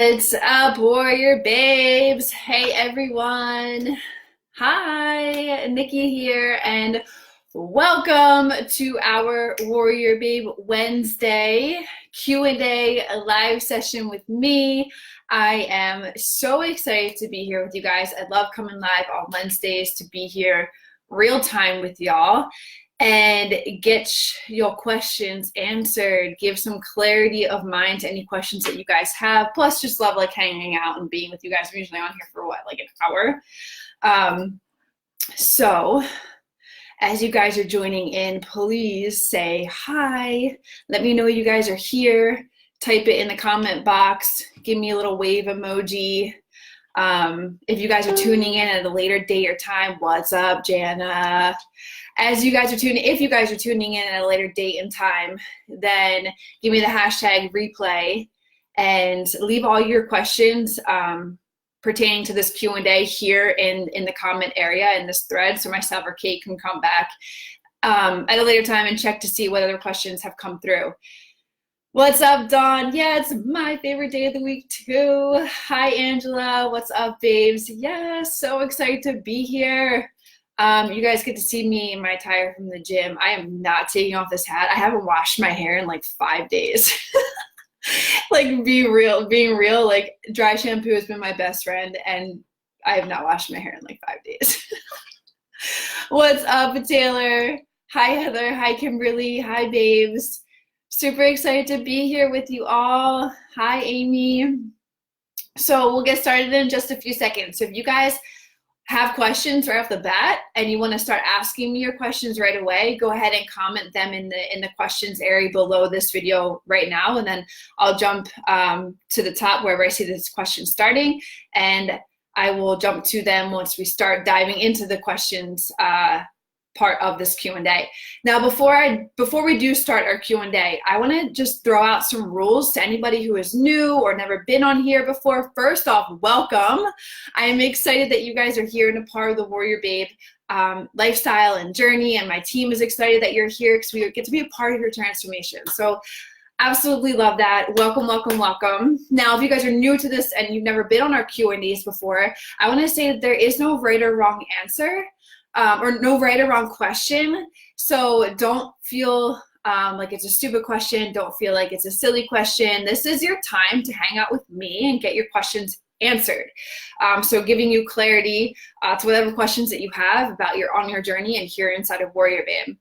What's up, Warrior Babes? Hey, everyone. Hi, Nikki here, and welcome to our Warrior Babe Wednesday Q&A live session with me. I am so excited to be here with you guys. I love coming live on Wednesdays to be here real time with y'all and get your questions answered, give some clarity of mind to any questions that you guys have, plus just love like hanging out and being with you guys. We're usually on here for what, like an hour. So as you guys are joining in, please say hi. Let me know you guys are here. Type it in the comment box. Give me a little wave emoji. If you guys are tuning in at a later date or time, what's up, Jana? If you guys are tuning in at a later date and time, then give me the hashtag replay and leave all your questions pertaining to this Q&A here in the comment area in this thread, so myself or Kate can come back at a later time and check to see what other questions have come through. What's up, Dawn? Yeah, it's my favorite day of the week too. Hi, Angela. What's up, babes? Yeah, so excited to be here. You guys get to see me in my attire from the gym. I am not taking off this hat. I haven't washed my hair in like 5 days. Like, being real, like dry shampoo has been my best friend and I have not washed my hair in like 5 days. What's up, Taylor? Hi, Heather. Hi, Kimberly. Hi, babes. Super excited to be here with you all. Hi, Amy. So we'll get started in just a few seconds. So if you guys have questions right off the bat and you want to start asking me your questions right away, go ahead and comment them in the questions area below this video right now, and then I'll jump to the top wherever I see this question starting, and I will jump to them once we start diving into the questions part of this Q&A. Now, before we do start our Q&A, I want to just throw out some rules to anybody who is new or never been on here before. First off, welcome. I am excited that you guys are here and a part of the Warrior Babe lifestyle and journey, and my team is excited that you're here because we get to be a part of your transformation. So absolutely love that. Welcome, welcome, welcome. Now, if you guys are new to this and you've never been on our Q&As before, I want to say that there is no right or wrong answer. Or no right or wrong question. So don't feel like it's a stupid question. Don't feel like it's a silly question. This is your time to hang out with me and get your questions answered. So giving you clarity to whatever questions that you have about on your journey and here inside of Warrior Babe.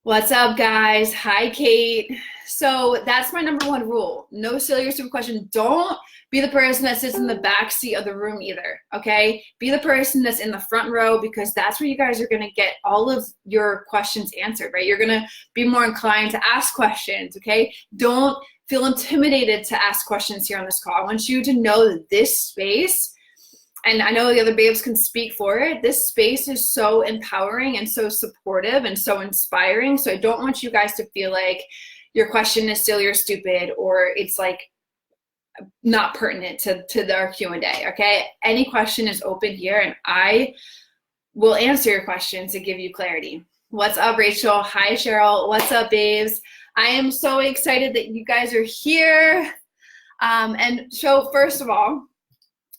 What's up, guys? Hi, Kate. So that's my number one rule. No silly or stupid question. Don't be the person that sits in the back seat of the room either, okay? Be the person that's in the front row, because that's where you guys are going to get all of your questions answered, right? You're going to be more inclined to ask questions, okay? Don't feel intimidated to ask questions here on this call. I want you to know that this space, and I know the other babes can speak for it, this space is so empowering and so supportive and so inspiring. So I don't want you guys to feel like your question is silly or stupid, or it's like not pertinent to our Q&A, okay? Any question is open here, and I will answer your questions to give you clarity. What's up, Rachel? Hi, Cheryl. What's up, babes? I am so excited that you guys are here. And so first of all,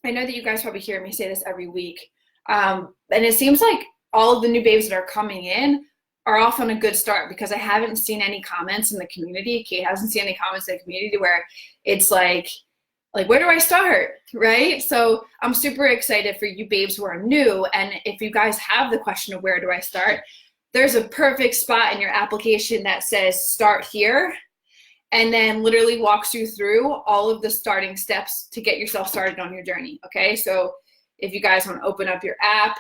I know that you guys probably hear me say this every week, and it seems like all of the new babes that are coming in are off on a good start, because I haven't seen any comments in the community. Kate hasn't seen any comments in the community where it's like, where do I start, right? So I'm super excited for you babes who are new, and if you guys have the question of where do I start, there's a perfect spot in your application that says start here, and then literally walks you through all of the starting steps to get yourself started on your journey, okay? So if you guys want to open up your app,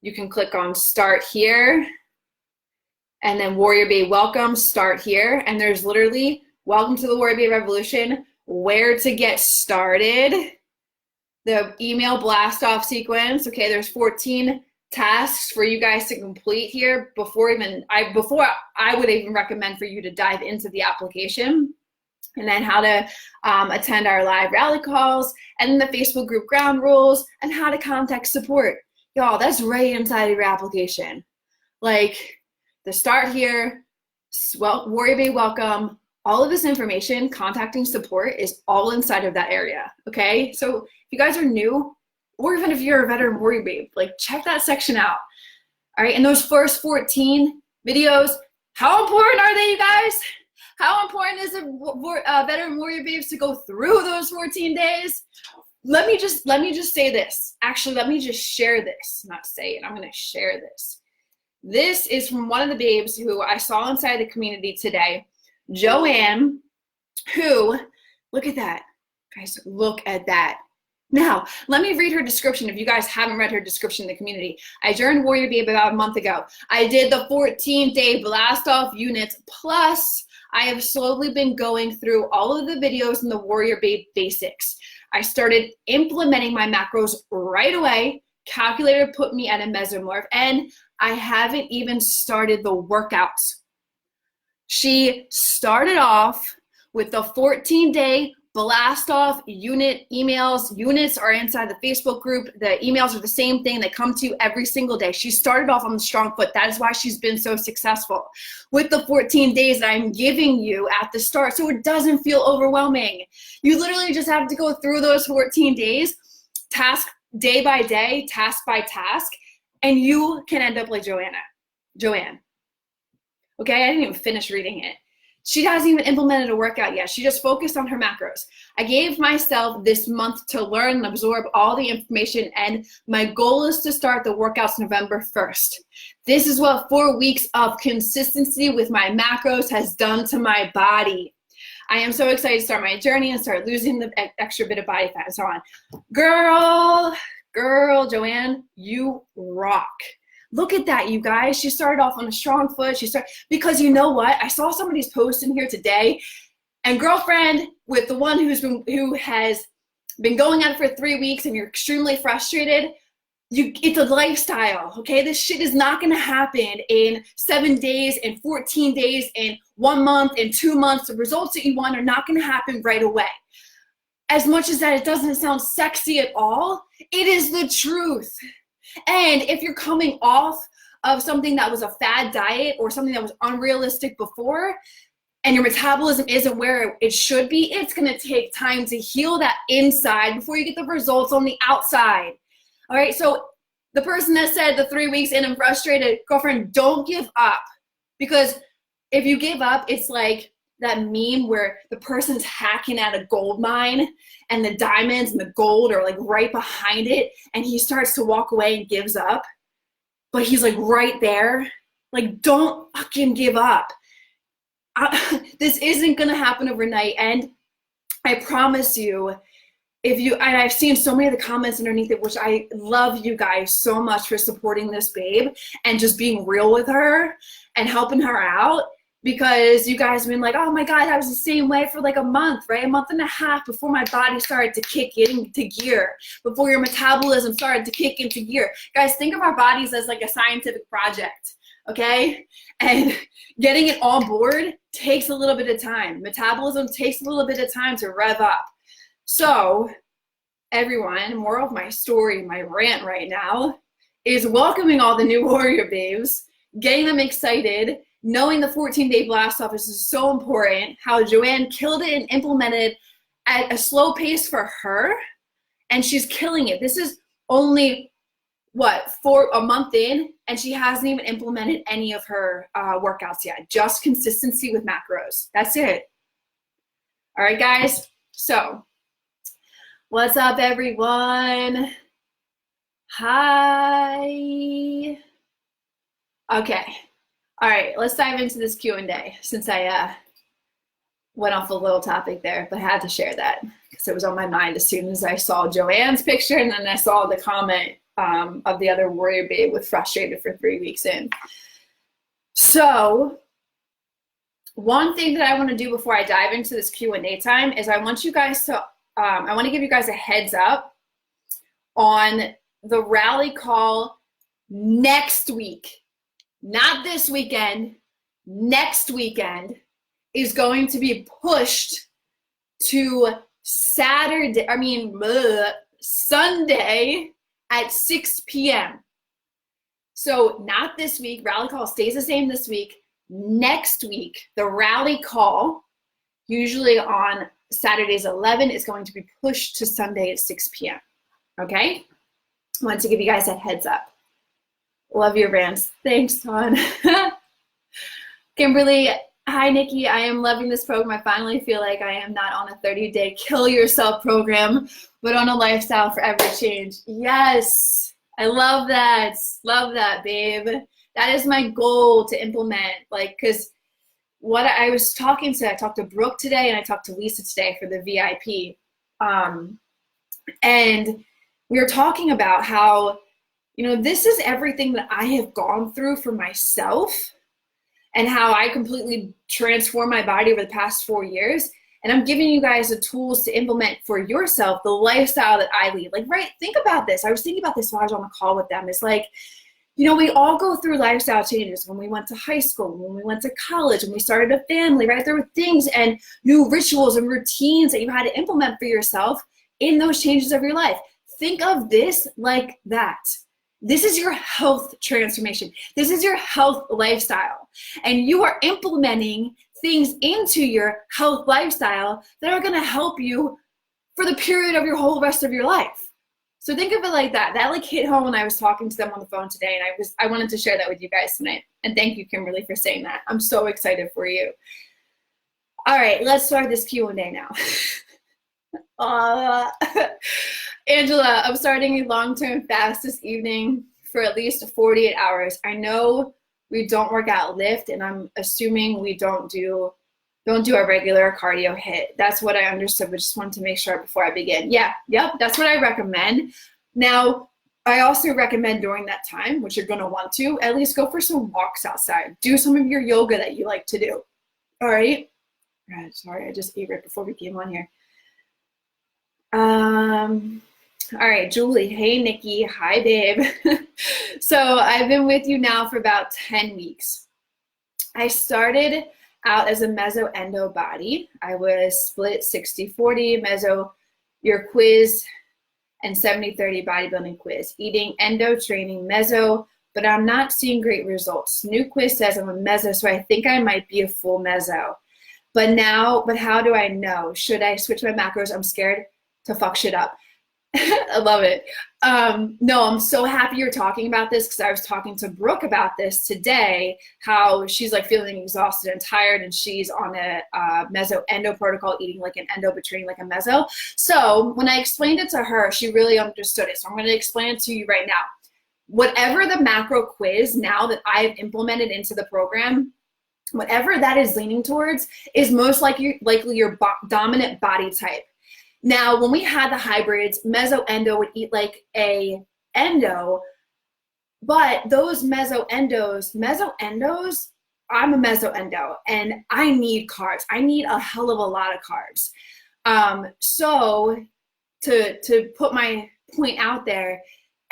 you can click on start here, and then Warrior Babe welcome, start here, and there's literally welcome to the Warrior Babe Revolution, where to get started, the email blast off sequence, okay? There's 14 tasks for you guys to complete here before I would even recommend for you to dive into the application, and then how to attend our live rally calls, and the Facebook group ground rules, and how to contact support. Y'all, that's right inside of your application. Like, the start here, Warrior Babe welcome, all of this information, contacting support, is all inside of that area, okay? So if you guys are new, or even if you're a veteran warrior babe, like check that section out, all right? And those first 14 videos, how important are they, you guys? How important is it, veteran warrior babes, to go through those 14 days? Let me just say this. Actually, let me just share this. Not say it, I'm gonna share this. This is from one of the babes who I saw inside the community today, Joanne, who, look at that, guys, look at that. Now, let me read her description if you guys haven't read her description in the community. I joined WarriorBabe about a month ago. I did the 14-day blast off units, plus I have slowly been going through all of the videos in the WarriorBabe basics. I started implementing my macros right away. Calculator put me at a mesomorph, and I haven't even started the workouts. She started off with the 14-day blast off unit emails. Units are inside the Facebook group. The emails are the same thing. They come to you every single day. She started off on the strong foot. That is why she's been so successful with the 14 days that I'm giving you at the start, so it doesn't feel overwhelming. You literally just have to go through those 14 days, task day by day, task by task, and you can end up like Joanne. Okay, I didn't even finish reading it. She hasn't even implemented a workout yet. She just focused on her macros. I gave myself this month to learn and absorb all the information, and my goal is to start the workouts November 1st. This is what 4 weeks of consistency with my macros has done to my body. I am so excited to start my journey and start losing the extra bit of body fat and so on. Girl, Joanne, you rock. Look at that, you guys. She started off on a strong foot. Because you know what? I saw somebody's post in here today, and girlfriend, with the one who has been going at it for 3 weeks and you're extremely frustrated, it's a lifestyle, okay? This shit is not gonna happen in 7 days, in 14 days, in 1 month, in 2 months. The results that you want are not gonna happen right away. As much as that it doesn't sound sexy at all, it is the truth. And if you're coming off of something that was a fad diet or something that was unrealistic before, and your metabolism isn't where it should be, it's gonna take time to heal that inside before you get the results on the outside. All right, so the person that said the 3 weeks in and frustrated, girlfriend, don't give up. Because if you give up, it's like that meme where the person's hacking at a gold mine and the diamonds and the gold are like right behind it, and he starts to walk away and gives up, but he's like right there. Like, don't fucking give up. This isn't gonna happen overnight, and I promise you, and I've seen so many of the comments underneath it, which I love you guys so much for supporting this babe and just being real with her and helping her out. Because you guys have been like, oh my God, I was the same way for like a month, right? A month and a half before my body started to kick into gear, before your metabolism started to kick into gear. Guys, think of our bodies as like a scientific project, okay? And getting it on board takes a little bit of time. Metabolism takes a little bit of time to rev up. So everyone, moral of my story, my rant right now, is welcoming all the new warrior babes, getting them excited, knowing the 14-day blast off is so important, how Joanne killed it and implemented at a slow pace for her, and she's killing it. This is only, a month in, and she hasn't even implemented any of her workouts yet. Just consistency with macros. That's it. All right, guys. So, what's up, everyone? Hi. Okay. All right, let's dive into this Q&A since I went off a little topic there, but I had to share that because it was on my mind as soon as I saw Joanne's picture, and then I saw the comment of the other warrior babe with frustrated for 3 weeks in. So one thing that I want to do before I dive into this Q&A time is I want you guys to, I want to give you guys a heads up on the rally call next week. Not this weekend, next weekend is going to be pushed to Sunday at 6 p.m. So not this week, rally call stays the same this week. Next week, the rally call usually on Saturdays 11, is going to be pushed to Sunday at 6 p.m. Okay? I wanted to give you guys a heads up. Love your rants. Thanks, Todd. Kimberly, hi, Nikki. I am loving this program. I finally feel like I am not on a 30-day kill yourself program, but on a lifestyle forever change. Yes, I love that. Love that, babe. That is my goal to implement. Like, because what I talked to Brooke today, and I talked to Lisa today for the VIP. And we were talking about how, this is everything that I have gone through for myself and how I completely transformed my body over the past 4 years. And I'm giving you guys the tools to implement for yourself the lifestyle that I lead. Like, right, think about this. I was thinking about this while I was on the call with them. It's like, we all go through lifestyle changes when we went to high school, when we went to college, when we started a family, right? There were things and new rituals and routines that you had to implement for yourself in those changes of your life. Think of this like that. This is your health transformation. This is your health lifestyle. And you are implementing things into your health lifestyle that are going to help you for the period of your whole rest of your life. So think of it like that. That like hit home when I was talking to them on the phone today, and I wanted to share that with you guys tonight. And thank you, Kimberly, for saying that. I'm so excited for you. All right, let's start this Q&A now. Angela, I'm starting a long-term fast this evening for at least 48 hours. I know we don't work out lift, and I'm assuming we don't do a regular cardio hit. That's what I understood, but just wanted to make sure before I begin. Yep, that's what I recommend. Now, I also recommend during that time, which you're gonna want to, at least go for some walks outside. Do some of your yoga that you like to do, all right? Sorry, I just ate right before we came on here. All right, Julie, hey, Nikki, hi, babe. So I've been with you now for about 10 weeks. I started out as a meso-endo body. I was split 60-40 meso, your quiz, and 70-30 bodybuilding quiz. Eating endo, training meso, but I'm not seeing great results. New quiz says I'm a meso, so I think I might be a full meso. But how do I know? Should I switch my macros? I'm scared to fuck shit up. I love it. No, I'm so happy you're talking about this, because I was talking to Brooke about this today, how she's like feeling exhausted and tired, and she's on a meso-endo protocol, eating like an endo but training like a meso. So when I explained it to her, she really understood it. So I'm going to explain it to you right now. Whatever the macro quiz now that I've implemented into the program, whatever that is leaning towards is most likely your dominant body type. Now, when we had the hybrids, meso-endo would eat like a endo, but those meso-endos, I'm a meso-endo, and I need carbs. I need a hell of a lot of carbs. So to put my point out there,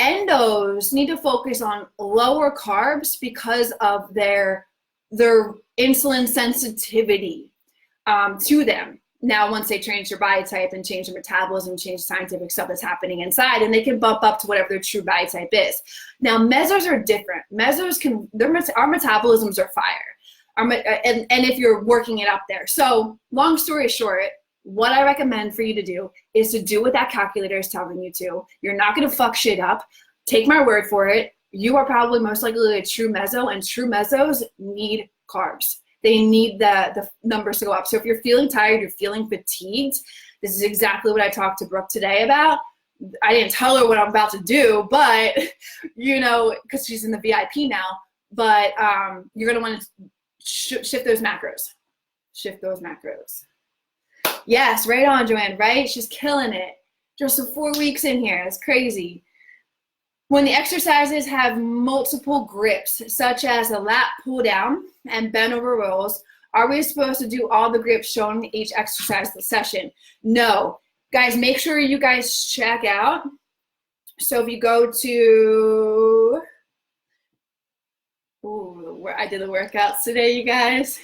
endos need to focus on lower carbs because of their insulin sensitivity to them. Now, once they change their body type and change their metabolism, change scientific stuff that's happening inside, and they can bump up to whatever their true body type is. Now, mesos are different. Mesos our metabolisms are fire. And if you're working it up there. So long story short, what I recommend for you to do is to do what that calculator is telling you to. You're not going to fuck shit up. Take my word for it. You are probably most likely a true meso, and true mesos need carbs. They need the numbers to go up. So if you're feeling tired, you're feeling fatigued, this is exactly what I talked to Brooke today about. I didn't tell her what I'm about to do, but, because she's in the VIP now, but you're going to want to shift those macros. Shift those macros. Yes, right on, Joanne, right? She's killing it. Just 4 weeks in here. It's crazy. When the exercises have multiple grips, such as a lat pull down and bent over rows, are we supposed to do all the grips shown in each exercise session? No. Guys, make sure you guys check out. So if you go to, I did the workouts today, you guys.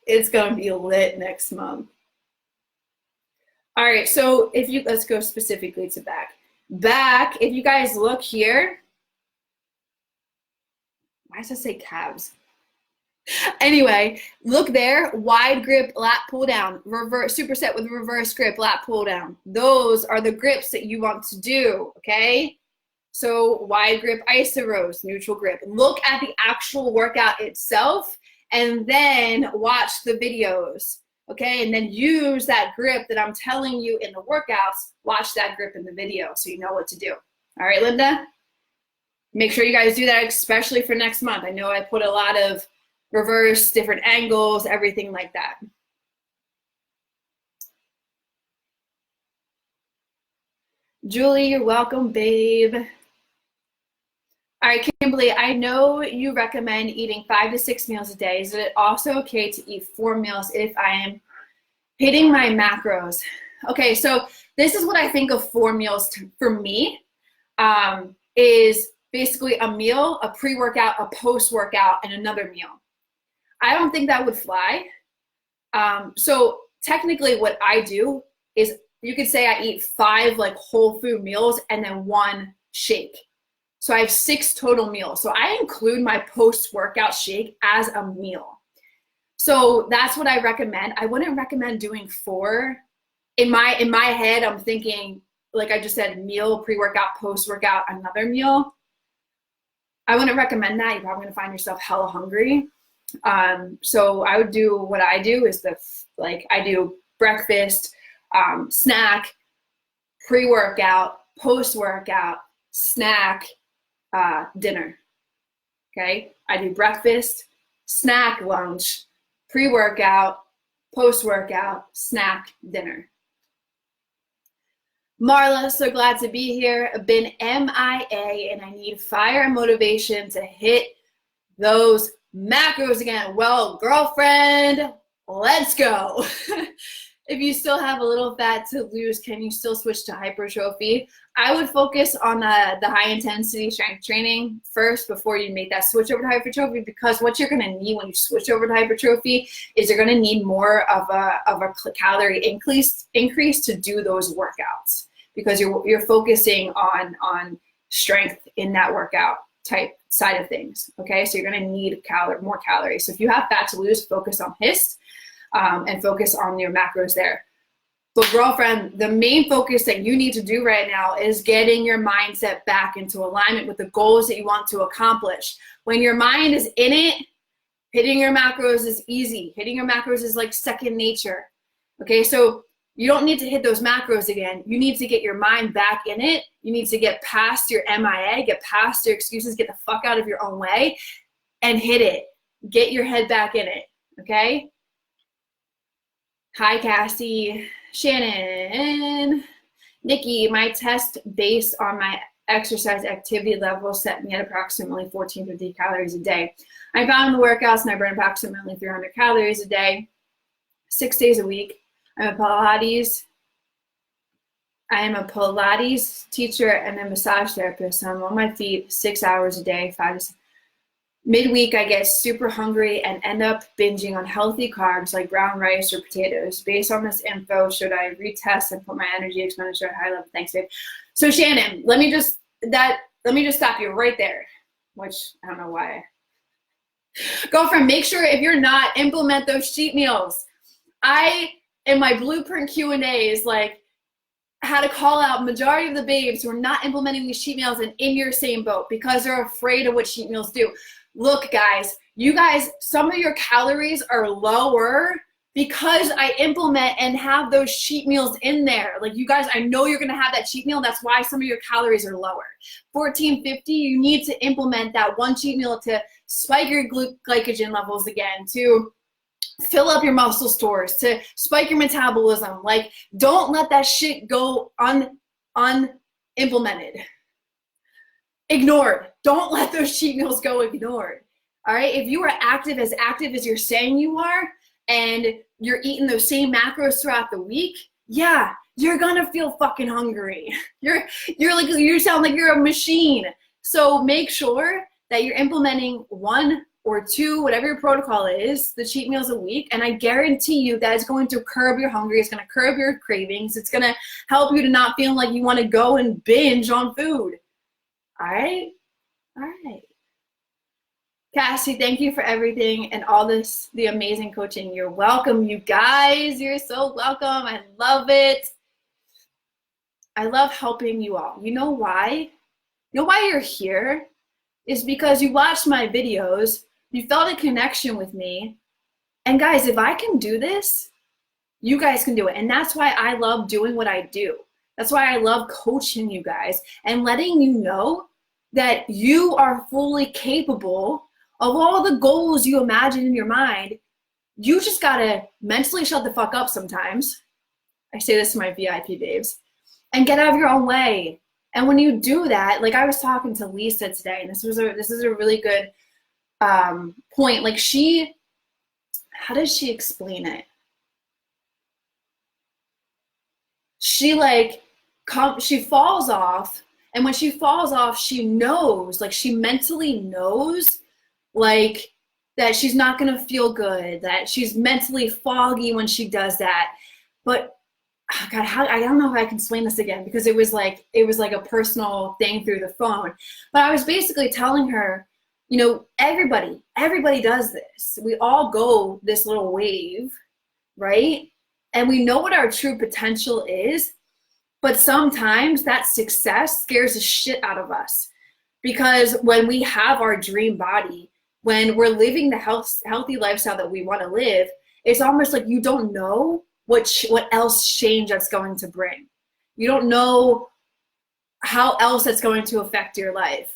It's going to be lit next month. All right, so let's go specifically to back. Back, if you guys look here, why does it say calves? Anyway, look there, wide grip lat pull down, reverse superset with reverse grip lat pull down. Those are the grips that you want to do, okay? So wide grip iso rows, neutral grip. Look at the actual workout itself and then watch the videos, okay? And then use that grip that I'm telling you in the workouts, watch that grip in the video so you know what to do. All right, Linda? Make sure you guys do that, especially for next month. I know I put a lot of reverse, different angles, everything like that. Julie, you're welcome, babe. All right, Kimberly, I know you recommend eating 5 to 6 meals a day. Is it also okay to eat 4 meals if I am hitting my macros? Okay, so this is what I think of 4 meals for me, is basically a meal, a pre-workout, a post-workout, and another meal. I don't think that would fly. So technically what I do is, you could say I eat 5 like whole food meals and then 1 shake. So I have 6 total meals. So I include my post-workout shake as a meal. So that's what I recommend. I wouldn't recommend doing 4. In my head, I'm thinking, like I just said, meal, pre-workout, post-workout, another meal. I wouldn't recommend that. You're probably gonna find yourself hella hungry. So I would do, what I do is I do breakfast, snack, pre-workout, post-workout, snack, dinner. Okay, I do breakfast, snack, lunch, pre-workout, post-workout, snack, dinner. Marla, so glad to be here. I've been MIA and I need fire and motivation to hit those macros again. Well, girlfriend, let's go. If you still have a little fat to lose, can you still switch to hypertrophy? I would focus on the high intensity strength training first before you make that switch over to hypertrophy, because what you're gonna need when you switch over to hypertrophy is you're gonna need more of a calorie increase to do those workouts, because you're focusing on strength in that workout type side of things. Okay, so you're gonna need more calories. So if you have fat to lose, focus on HIST. And focus on your macros there. But girlfriend, the main focus that you need to do right now is getting your mindset back into alignment with the goals that you want to accomplish. When your mind is in it, hitting your macros is easy. Hitting your macros is like second nature. Okay, so you don't need to hit those macros again. You need to get your mind back in it. You need to get past your MIA, get past your excuses, get the fuck out of your own way and hit it. Get your head back in it, okay? Hi, Cassie, Shannon, Nikki. My test based on my exercise activity level set me at approximately 1450 calories a day. I found the workouts and I burn approximately 300 calories a day, 6 days a week. I am a Pilates teacher and a massage therapist. So I'm on my feet 6 hours a day, 5 to 6. Midweek, I get super hungry and end up binging on healthy carbs like brown rice or potatoes. Based on this info, should I retest and put my energy expenditure at high level? Thanks, babe. So Shannon, let me just stop you right there, which I don't know why. Girlfriend, make sure if you're not, implement those cheat meals. In my blueprint Q&As, how to call out majority of the babes who are not implementing these cheat meals and in your same boat because they're afraid of what cheat meals do. Look, guys, some of your calories are lower because I implement and have those cheat meals in there. Like, you guys, I know you're gonna have that cheat meal. That's why some of your calories are lower. 1450, you need to implement that one cheat meal to spike your glycogen levels again, to fill up your muscle stores, to spike your metabolism. Like, don't let that shit go unimplemented. Ignored. Don't let those cheat meals go ignored. All right, if you are active as you're saying you are, and you're eating those same macros throughout the week, yeah, you're gonna feel fucking hungry. You sound like you're a machine. So make sure that you're implementing 1 or 2, whatever your protocol is, the cheat meals a week, and I guarantee you that is going to curb your hunger. It's gonna curb your cravings. It's gonna help you to not feel like you want to go and binge on food. All right. Cassie, thank you for everything and all this, the amazing coaching. You're welcome, you guys. You're so welcome. I love it. I love helping you all. You know why? You know why you're here? Is because you watched my videos, you felt a connection with me. And guys, if I can do this, you guys can do it. And that's why I love doing what I do. That's why I love coaching you guys and letting you know that you are fully capable of all the goals you imagine in your mind. You just gotta mentally shut the fuck up sometimes. I say this to my VIP babes, and get out of your own way. And when you do that, like I was talking to Lisa today, and this is a really good point. Like how does she explain it? She falls off, and when she falls off, she knows, like she mentally knows, like that she's not gonna feel good, that she's mentally foggy when she does that. But oh God, I don't know if I can explain this again, because it was like a personal thing through the phone. But I was basically telling her, you know, everybody does this. We all go this little wave, right? And we know what our true potential is, but sometimes that success scares the shit out of us. Because when we have our dream body, when we're living the healthy lifestyle that we want to live, it's almost like you don't know what else change that's going to bring. You don't know how else that's going to affect your life.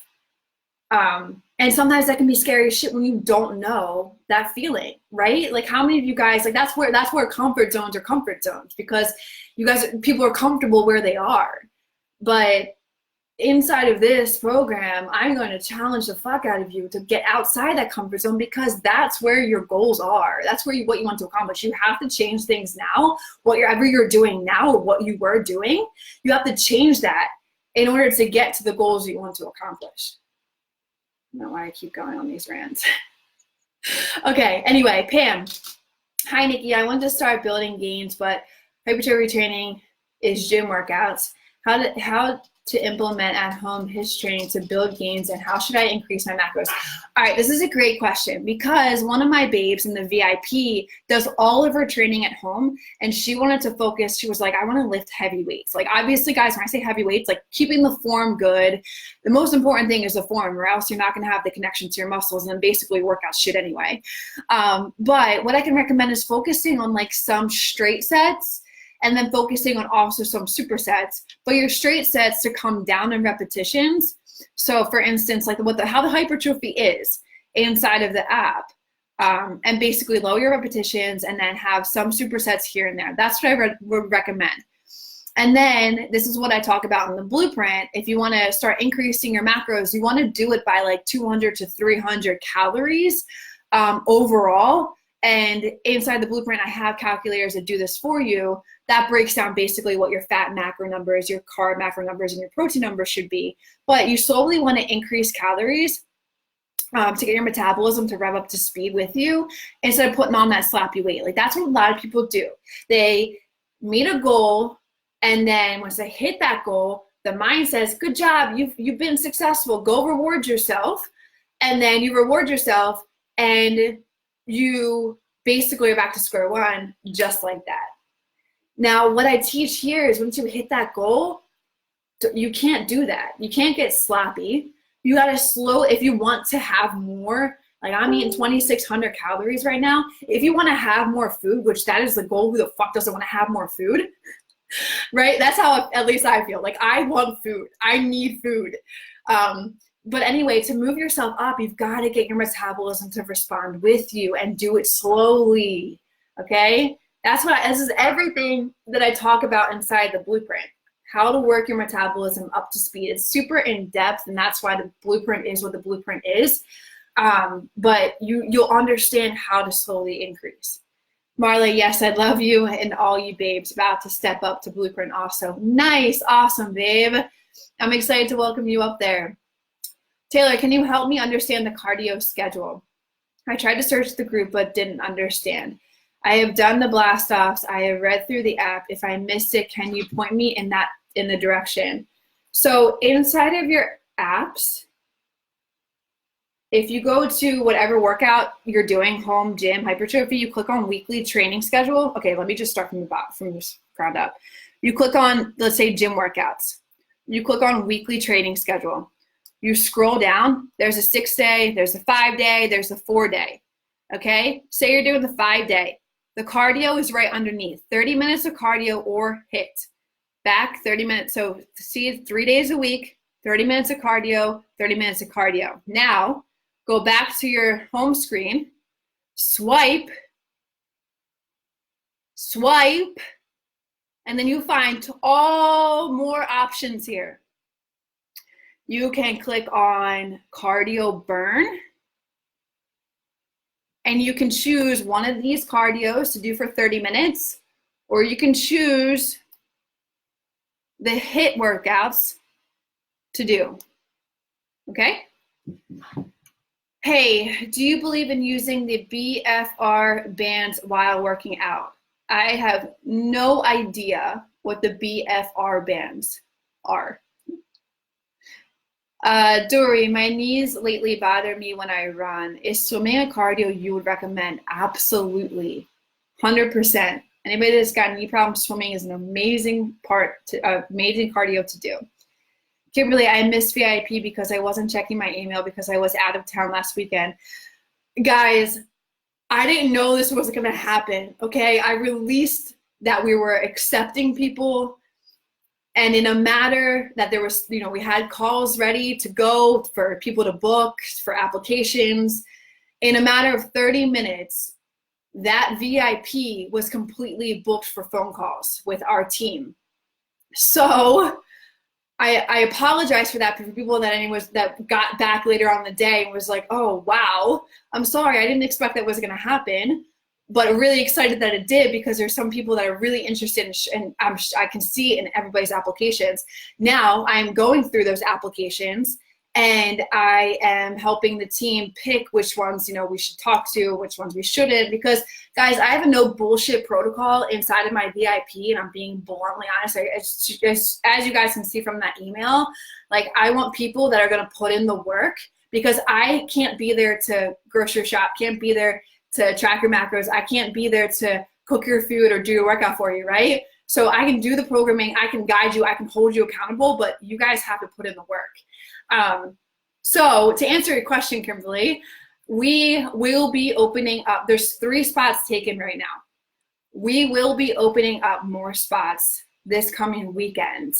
And sometimes that can be scary as shit when you don't know that feeling, right? Like how many of you guys, like that's where comfort zones are comfort zones, because people are comfortable where they are. But inside of this program, I'm going to challenge the fuck out of you to get outside that comfort zone, because that's where your goals are. That's what you want to accomplish. You have to change things now. Whatever you're doing now, or what you were doing, you have to change that in order to get to the goals you want to accomplish. I don't know why I keep going on these rants. Okay, anyway, Pam. Hi, Nikki. I want to start building gains, but hypertrophy training is gym workouts. How to implement at home HIIT training to build gains, and how should I increase my macros? All right, this is a great question, because one of my babes in the VIP does all of her training at home, and she wanted to focus. She was like, I want to lift heavy weights. Like, obviously, guys, when I say heavy weights, like keeping the form good. The most important thing is the form, or else you're not going to have the connection to your muscles and then basically work out shit anyway. But what I can recommend is focusing on like some straight sets, and then focusing on also some supersets, but your straight sets to come down in repetitions. So for instance, like how the hypertrophy is inside of the app, and basically lower your repetitions and then have some supersets here and there. That's what I would recommend. And then this is what I talk about in the blueprint. If you want to start increasing your macros, you want to do it by like 200 to 300 calories overall. And inside the blueprint, I have calculators that do this for you. That breaks down basically what your fat macro numbers, your carb macro numbers, and your protein numbers should be. But you slowly want to increase calories to get your metabolism to rev up to speed with you, instead of putting on that sloppy weight. Like that's what a lot of people do. They meet a goal, and then once they hit that goal, the mind says, good job, you've been successful, go reward yourself. And then you reward yourself, and you basically are back to square one, just like that. Now, what I teach here is once you hit that goal, you can't do that. You can't get sloppy. You got to slow. If you want to have more, like I'm eating 2,600 calories right now. If you want to have more food, which that is the goal, who the fuck doesn't want to have more food? Right? That's how at least I feel. Like I want food. I need food. But anyway, to move yourself up, you've got to get your metabolism to respond with you, and do it slowly, okay? This is everything that I talk about inside the blueprint, how to work your metabolism up to speed. It's super in-depth, and that's why the blueprint is what the blueprint is. But you'll understand how to slowly increase. Marla, yes, I love you, and all you babes about to step up to blueprint also. Nice, awesome, babe. I'm excited to welcome you up there. Taylor, can you help me understand the cardio schedule? I tried to search the group but didn't understand. I have done the blast offs. I have read through the app. If I missed it, can you point me in the direction? So inside of your apps, if you go to whatever workout you're doing, home, gym, hypertrophy, you click on weekly training schedule. Okay, let me just start from the bottom, from the ground up. You click on, let's say, gym workouts. You click on weekly training schedule. You scroll down, there's a 6-day, there's a 5-day, there's a 4-day. Okay, say you're doing the 5-day. The cardio is right underneath. 30 minutes of cardio or HIIT. Back 30 minutes. So see, 3 days a week, 30 minutes of cardio, 30 minutes of cardio. Now, go back to your home screen, swipe, and then you find all more options here. You can click on cardio burn, and you can choose one of these cardios to do for 30 minutes, or you can choose the HIIT workouts to do, okay? Hey, do you believe in using the BFR bands while working out? I have no idea what the BFR bands are. Dory, my knees lately bother me when I run. Is swimming a cardio you would recommend? Absolutely, 100%. Anybody that's got knee problems, swimming is an amazing amazing cardio to do. Kimberly, I missed VIP because I wasn't checking my email because I was out of town last weekend. Guys, I didn't know this was going to happen, okay? I released that we were accepting people, and in a matter that there was, we had calls ready to go for people to book, for applications. In a matter of 30 minutes, that VIP was completely booked for phone calls with our team. So I apologize for that for people that got back later on the day and was like, oh, wow, I'm sorry. I didn't expect that was going to happen, but really excited that it did because there's some people that are really interested and I can see in everybody's applications. Now I'm going through those applications and I am helping the team pick which ones, we should talk to, which ones we shouldn't, because guys, I have a no bullshit protocol inside of my VIP, and I'm being bluntly honest. As you guys can see from that email, like, I want people that are going to put in the work, because I can't be there to grocery shop, can't be there to track your macros. I can't be there to cook your food or do your workout for you, right? So I can do the programming, I can guide you, I can hold you accountable, but you guys have to put in the work. So to answer your question, Kimberly, we will be opening up, there's 3 spots taken right now. We will be opening up more spots this coming weekend.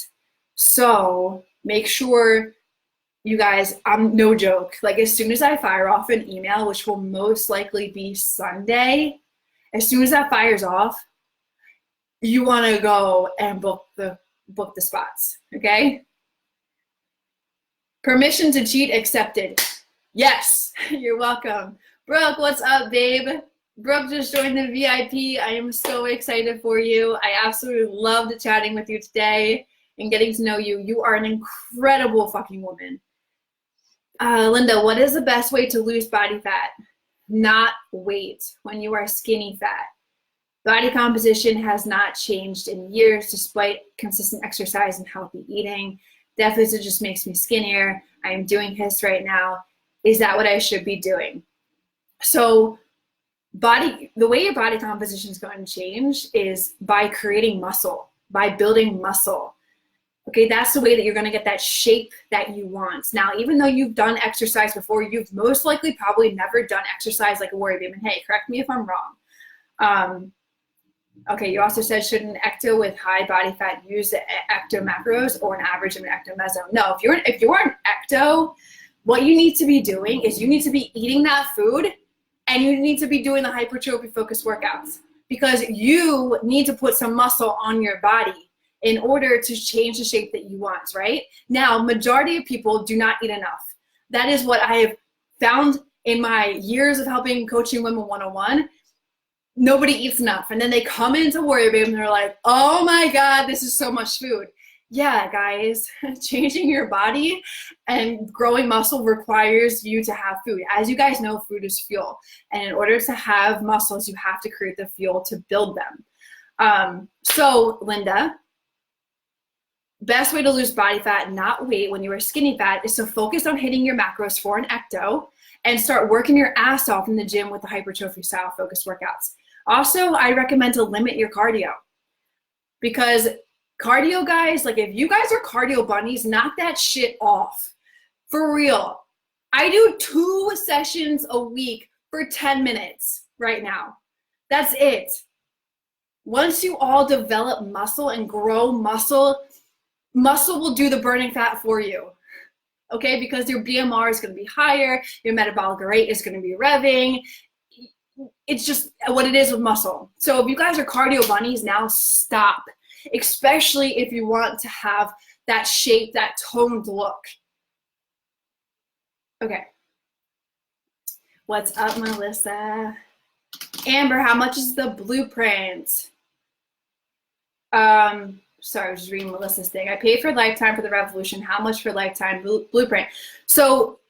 So make sure you guys, I'm no joke, like, as soon as I fire off an email, which will most likely be Sunday, as soon as that fires off, you want to go and book the spots, okay? Permission to cheat accepted. Yes, you're welcome. Brooke, what's up, babe? Brooke just joined the VIP. I am so excited for you. I absolutely loved chatting with you today and getting to know you. You are an incredible fucking woman. Linda, what is the best way to lose body fat? Not weight when you are skinny fat. Body composition has not changed in years despite consistent exercise and healthy eating. Deficit just makes me skinnier. I am doing HIIT right now. Is that what I should be doing? So the way your body composition is going to change is by creating muscle, by building muscle. Okay, that's the way that you're going to get that shape that you want. Now, even though you've done exercise before, you've most likely probably never done exercise like a WarriorBabe. And hey, correct me if I'm wrong. Okay, you also said, should an ecto with high body fat use the ecto macros or an average of an ecto meso? No, if you're an ecto, what you need to be doing is you need to be eating that food and you need to be doing the hypertrophy focused workouts, because you need to put some muscle on your body in order to change the shape that you want, right? Now, majority of people do not eat enough. That is what I have found in my years of helping coaching women 101. Nobody eats enough. And then they come into WarriorBabe and they're like, oh my God, this is so much food. Yeah, guys, changing your body and growing muscle requires you to have food. As you guys know, food is fuel. And in order to have muscles, you have to create the fuel to build them. So, Linda, best way to lose body fat, not weight, when you are skinny fat, is to focus on hitting your macros for an ecto and start working your ass off in the gym with the hypertrophy style focused workouts. Also, I recommend to limit your cardio, because cardio, guys, like if you guys are cardio bunnies, knock that shit off. For real. I do 2 sessions a week for 10 minutes right now. That's it. Once you all develop muscle and grow muscle, muscle will do the burning fat for you. Okay, because your BMR is going to be higher, your metabolic rate is going to be revving. It's just what it is with muscle. So if you guys are cardio bunnies, now stop. Especially if you want to have that shape, that toned look. Okay. What's up, Melissa? Amber, how much is the blueprint? Sorry, I was just reading Melissa's thing. I paid for lifetime for the Revolution. How much for lifetime blueprint? So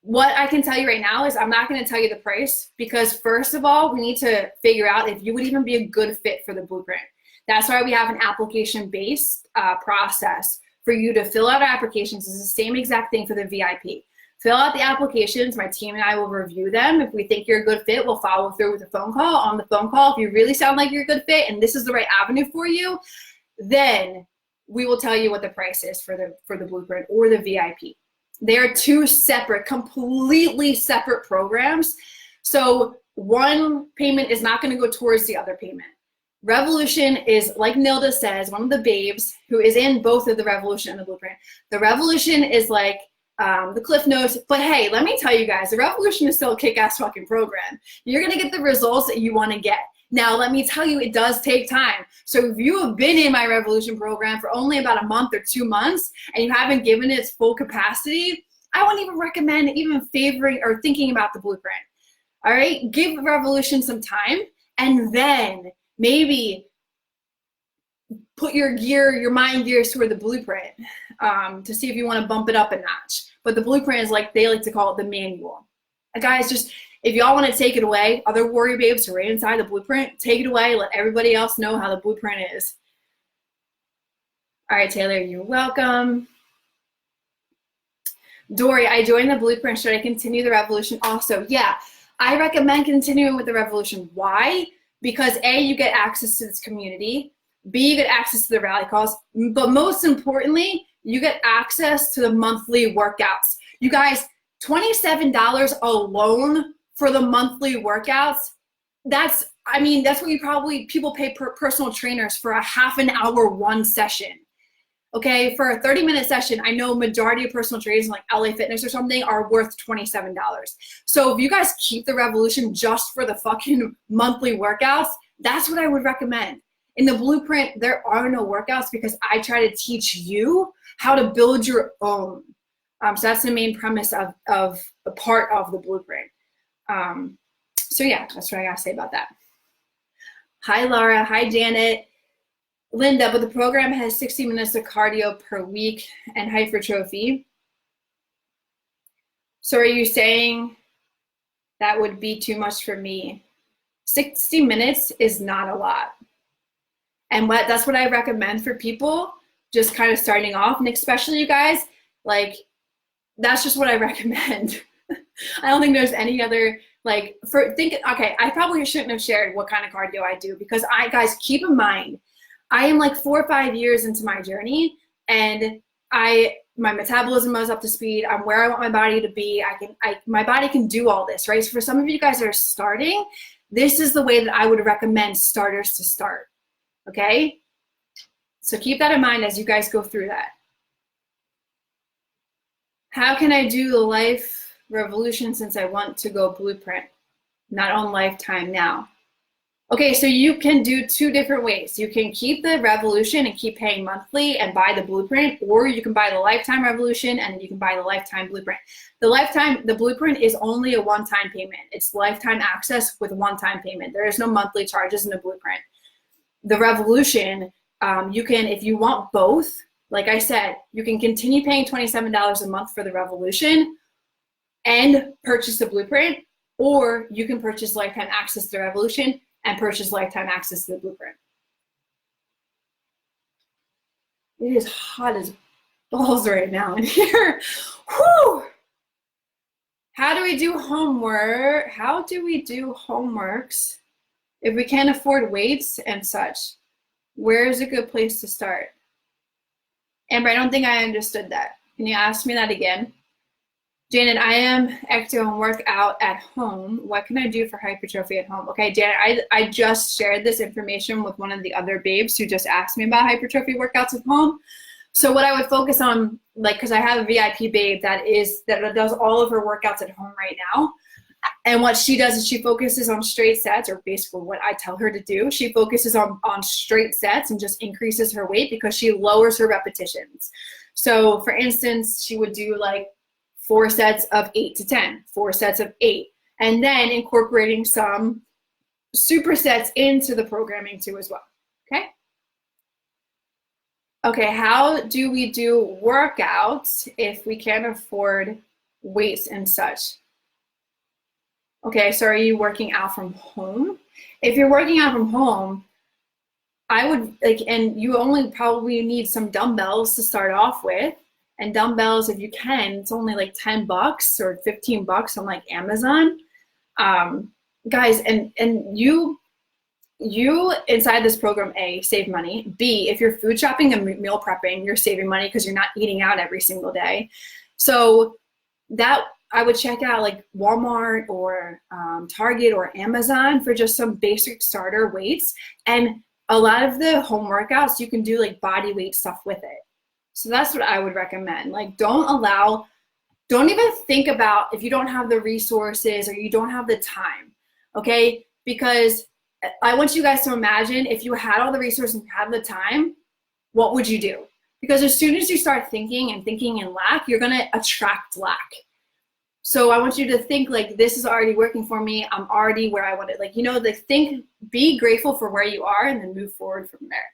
what I can tell you right now is I'm not going to tell you the price, because first of all, we need to figure out if you would even be a good fit for the blueprint. That's why we have an application-based process for you to fill out applications. It's the same exact thing for the VIP. Fill out the applications. My team and I will review them. If we think you're a good fit, we'll follow through with a phone call. On the phone call, if you really sound like you're a good fit and this is the right avenue for you, then we will tell you what the price is for the blueprint or the VIP. They are 2 separate, completely separate programs. So one payment is not going to go towards the other payment. Revolution is, like Nilda says, one of the babes who is in both of the Revolution and the blueprint. The Revolution is like the Cliff Notes, but hey, let me tell you guys, the Revolution is still a kick-ass fucking program. You're going to get the results that you want to get. Now, let me tell you, it does take time. So if you have been in my Revolution program for only about a month or 2 months and you haven't given it its full capacity, I wouldn't even recommend even favoring or thinking about the blueprint. All right, give Revolution some time, and then maybe put your mind gears toward the blueprint to see if you want to bump it up a notch. But the blueprint is, like they like to call it, the manual. Guys, just if y'all want to take it away, other warrior babes who are inside the blueprint, take it away. Let everybody else know how the blueprint is. All right, Taylor, you're welcome. Dory, I joined the blueprint. Should I continue the Revolution also? Yeah, I recommend continuing with the Revolution. Why? Because A, you get access to this community. B, you get access to the rally calls. But most importantly, you get access to the monthly workouts. You guys, $27 alone for the monthly workouts, that's what people pay personal trainers for a half an hour one session. Okay, for a 30-minute session, I know majority of personal trainers like LA Fitness or something are worth $27. So if you guys keep the Revolution just for the fucking monthly workouts, that's what I would recommend. In the blueprint, there are no workouts because I try to teach you how to build your own. So that's the main premise of a part of the blueprint. So yeah, that's what I gotta say about that. Hi, Laura. Hi, Janet. Linda, but the program has 60 minutes of cardio per week and hypertrophy. So are you saying that would be too much for me? 60 minutes is not a lot. And that's what I recommend for people just kind of starting off, and especially you guys, like, that's just what I recommend. I don't think there's any other, okay, I probably shouldn't have shared what kind of cardio I do, because guys, keep in mind, I am like 4 or 5 years into my journey, and my metabolism is up to speed. I'm where I want my body to be. My body can do all this, right? So for some of you guys that are starting, this is the way that I would recommend starters to start, okay? So keep that in mind as you guys go through that. How can I do the Life Revolution since I want to go blueprint? Not on lifetime now. Okay, so you can do 2 different ways. You can keep the Revolution and keep paying monthly and buy the blueprint, or you can buy the lifetime Revolution and you can buy the lifetime blueprint. The blueprint is only a one-time payment. It's lifetime access with one-time payment. There is no monthly charges in the blueprint. The Revolution, you can, if you want both, like I said, you can continue paying $27 a month for the Revolution and purchase the blueprint, or you can purchase lifetime access to the Revolution and purchase lifetime access to the blueprint. It is hot as balls right now in here. Whew. How do we do homework? How do we do homeworks if we can't afford weights and such? Where is a good place to start? Amber, I don't think I understood that. Can you ask me that again? Janet, I am ecto and work out at home. What can I do for hypertrophy at home? Okay, Janet, I just shared this information with one of the other babes who just asked me about hypertrophy workouts at home. So what I would focus on, like, because I have a VIP babe that does all of her workouts at home right now. And what she does is she focuses on straight sets, or basically what I tell her to do. She focuses on straight sets and just increases her weight because she lowers her repetitions. So for instance, she would do like 4 sets of 8 to 10, 4 sets of 8, and then incorporating some supersets into the programming too as well, okay? Okay, how do we do workouts if we can't afford weights and such? Okay, so are you working out from home? If you're working out from home, I would and you only probably need some dumbbells to start off with. And dumbbells, if you can, it's only like $10 or $15 on like Amazon. Guys, and you inside this program, A, save money. B, if you're food shopping and meal prepping, you're saving money because you're not eating out every single day. So that I would check out like Walmart or Target or Amazon for just some basic starter weights. And a lot of the home workouts, you can do like body weight stuff with it. So that's what I would recommend. Like, don't even think about if you don't have the resources or you don't have the time, okay? Because I want you guys to imagine if you had all the resources and had the time, what would you do? Because as soon as you start thinking in lack, you're gonna attract lack. So I want you to think like, this is already working for me. I'm already where I want it. Like, be grateful for where you are and then move forward from there.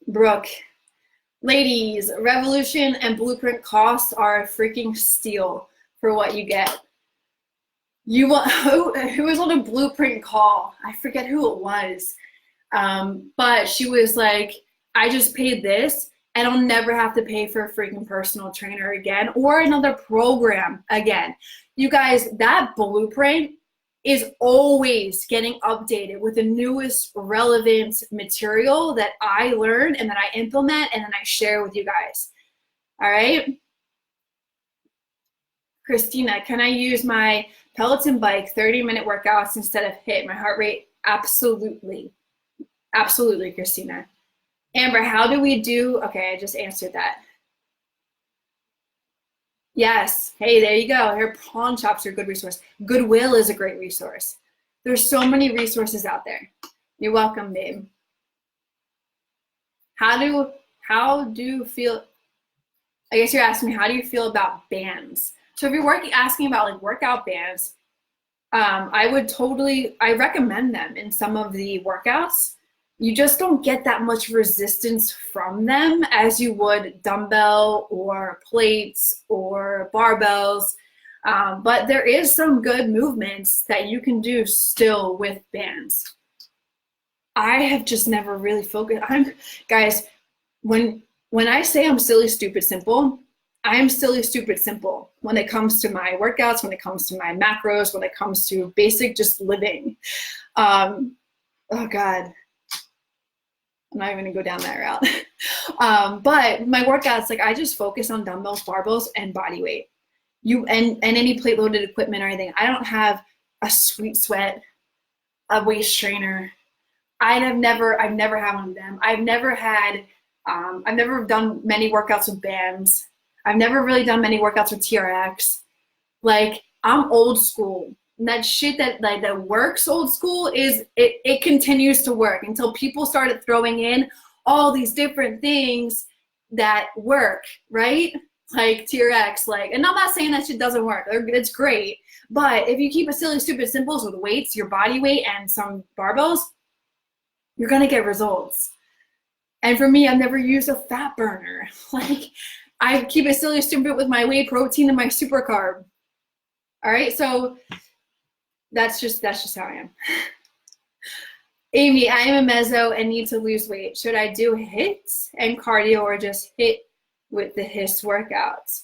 Brooke. Ladies, Revolution and Blueprint costs are a freaking steal for what you get. Who was on a Blueprint call? I forget who it was. But she was like, I just paid this and I'll never have to pay for a freaking personal trainer again or another program again. You guys, that Blueprint is always getting updated with the newest relevant material that I learn and that I implement and then I share with you guys. All right? Christina, can I use my Peloton bike 30-minute workouts instead of HIIT? My heart rate? Absolutely. Absolutely, Christina. Amber, how do we do? Okay, I just answered that. Yes. Hey, there you go. Her pawn shops are a good resource. Goodwill is a great resource. There's so many resources out there. You're welcome, babe. How do you feel? I guess you're asking me, how do you feel about bands? So if you're asking about like workout bands, I recommend them in some of the workouts. You just don't get that much resistance from them as you would dumbbell or plates or barbells. But there is some good movements that you can do still with bands. I have just never really focused. Guys, when I say I'm silly, stupid, simple, I am silly, stupid, simple when it comes to my workouts, when it comes to my macros, when it comes to basic just living. Oh God. I'm not even gonna go down that route. But my workouts, like I just focus on dumbbells, barbells, and body weight. And any plate loaded equipment or anything. I don't have a sweet sweat, a waist trainer. I've never had one of them. I've never done many workouts with bands. I've never really done many workouts with TRX. Like, I'm old school. And that shit that works old school it continues to work until people started throwing in all these different things that work, right? Like TRX, and I'm not saying that shit doesn't work. It's great. But if you keep it silly, stupid, simples with weights, your body weight, and some barbells, you're gonna get results. And for me, I've never used a fat burner. Like, I keep it silly, stupid with my whey protein and my super carb. All right, so that's just how I am. Amy, I am a mezzo and need to lose weight. Should I do HIIT and cardio or just HIIT with the HIIT workouts?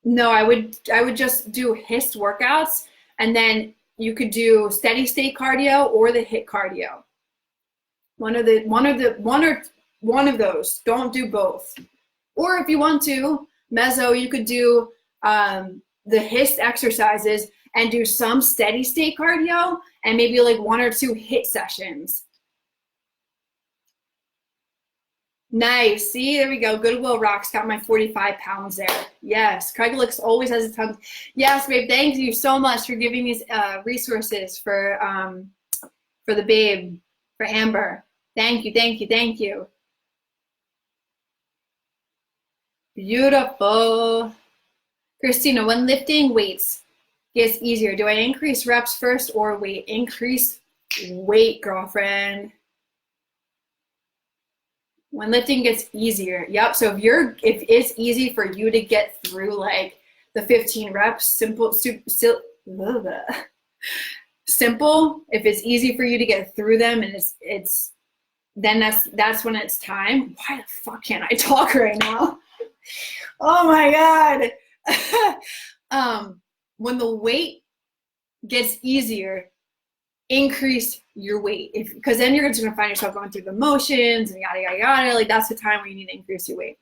No, I would just do HIST workouts, and then you could do steady state cardio or the HIIT cardio. One of those. Don't do both. Or if you want to, meso, you could do the HIST exercises and do some steady state cardio and maybe like 1 or 2 HIIT sessions. Nice. See, there we go. Goodwill Rocks got my 45 pounds there. Yes. Craig looks always has a ton. Yes, babe. Thank you so much for giving these resources for the babe, for Amber. Thank you. Thank you. Thank you. Beautiful. Christina, when lifting weights gets easier, do I increase reps first or weight? Increase weight, girlfriend. When lifting gets easier. Yep. So if it's easy for you to get through like the 15 reps, simple, if it's easy for you to get through them and then that's when it's time. Why the fuck can't I talk right now? Oh my God. When the weight gets easier, increase your weight, because then you're just gonna find yourself going through the motions and yada yada yada. Like that's the time where you need to increase your weight.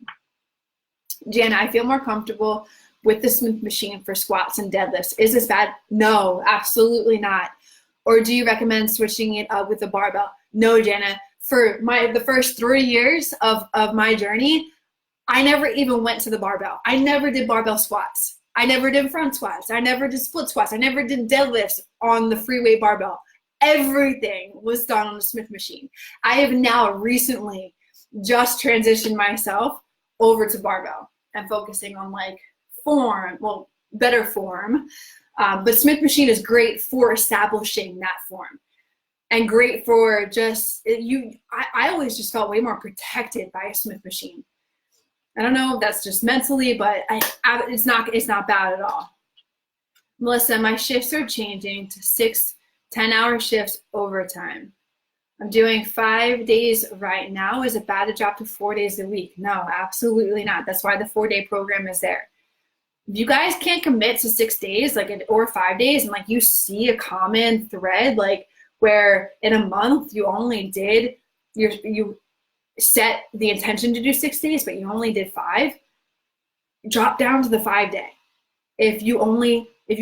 Jana, I feel more comfortable with the Smith machine for squats and deadlifts. Is this bad? No, absolutely not. Or do you recommend switching it up with the barbell? No, Jana. For the first 3 years of my journey, I never even went to the barbell. I never did barbell squats. I never did front squats. I never did split squats. I never did deadlifts on the free weight barbell. Everything was done on the Smith machine. I have now recently just transitioned myself over to barbell and focusing on like form, well, better form. But Smith machine is great for establishing that form and great for just I always just felt way more protected by a Smith machine. I don't know if that's just mentally, but it's not bad at all. Melissa, my shifts are changing to 6 10-hour shifts overtime. I'm doing 5 days right now. Is it bad to drop to 4 days a week? No, absolutely not. That's why the 4-day program is there. If you guys can't commit to 6 days, or 5 days, and like you see a common thread, like where in a month you only did you set the intention to do 6 days, but you only did 5, drop down to the 5-day. If you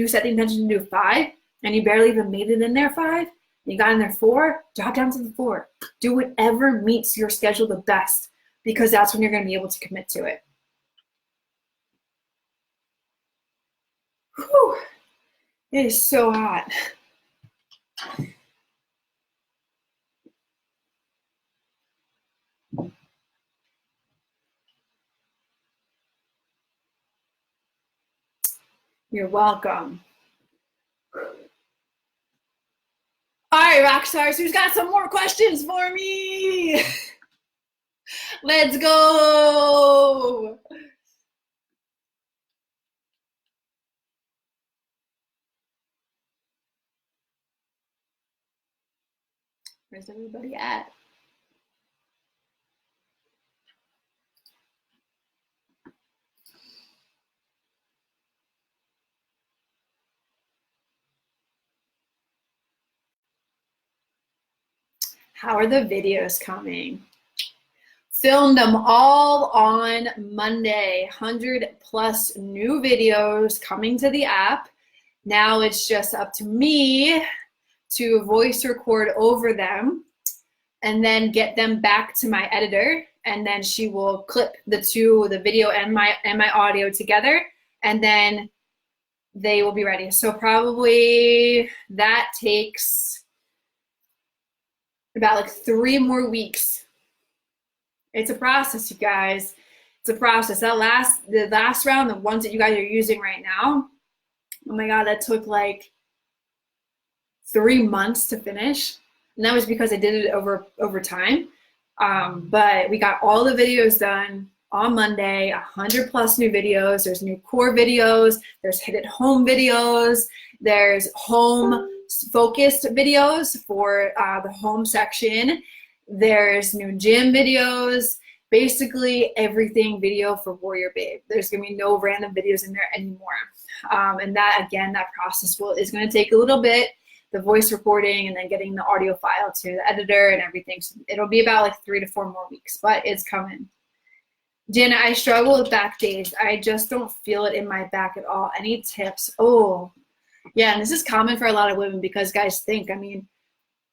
set the intention to do 5 and you barely even made it in there 5, you got in there 4, drop down to the 4. Do whatever meets your schedule the best, because that's when you're going to be able to commit to it. Whew. It is so hot. You're welcome. All right, rock stars, who's got some more questions for me? Let's go. Where's everybody at? How are the videos coming? Filmed them all on Monday. 100+ new videos coming to the app. Now it's just up to me to voice record over them and then get them back to my editor, and then she will clip the video and my audio together, and then they will be ready. So probably that takes about like 3 more weeks. It's a process, you guys. It's a process. The last round, the ones that you guys are using right now, oh my God, that took like 3 months to finish. And that was because I did it over time. But we got all the videos done on Monday, 100+ new videos. There's new core videos. There's hit at home videos. There's home focused videos for the home section. There's new gym videos. basically everything video for WarriorBabe. There's gonna be no random videos in there anymore. And that, again, that process is gonna take a little bit, the voice recording and then getting the audio file to the editor and everything. So it'll be about like 3 to 4 more weeks, but it's coming. Jana, I struggle with back days. I just don't feel it in my back at all. Any tips? Oh, yeah, and this is common for a lot of women because guys think, I mean,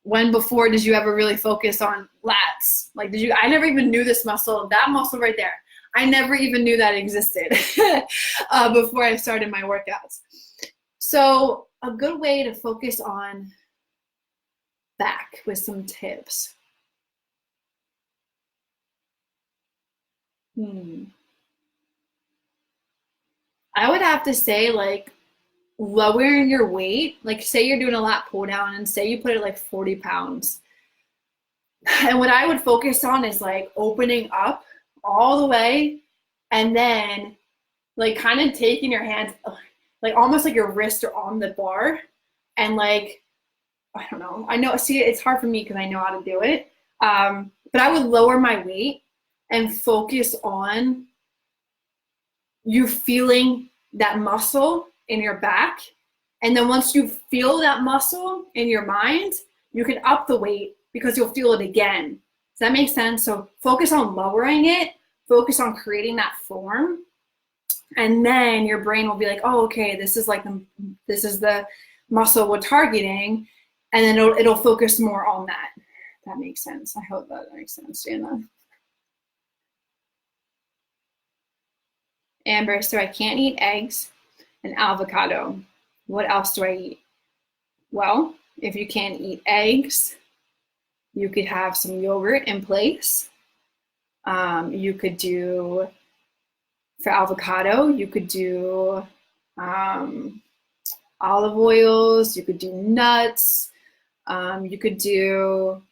when before did you ever really focus on lats? Like, I never even knew this muscle, that muscle right there. I never even knew that existed before I started my workouts. So a good way to focus on back with some tips. I would have to say, like, lowering your weight. Like, say you're doing a lat pull down and say you put it like 40 pounds. And what I would focus on is like opening up all the way and then like kind of taking your hands, like almost like your wrists are on the bar and like, I don't know. I know, see, it's hard for me because I know how to do it. But I would lower my weight and focus on you feeling that muscle in your back. And then once you feel that muscle in your mind, you can up the weight because you'll feel it again. Does that make sense? So focus on lowering it, focus on creating that form. And then your brain will be like, oh, okay, this is the muscle we're targeting. And then it'll focus more on that. That makes sense. I hope that makes sense, Jana. Amber, so I can't eat eggs and avocado. What else do I eat? Well, if you can't eat eggs, you could have some yogurt in place. You could do, for avocado, you could do olive oils, you could do nuts, you could do,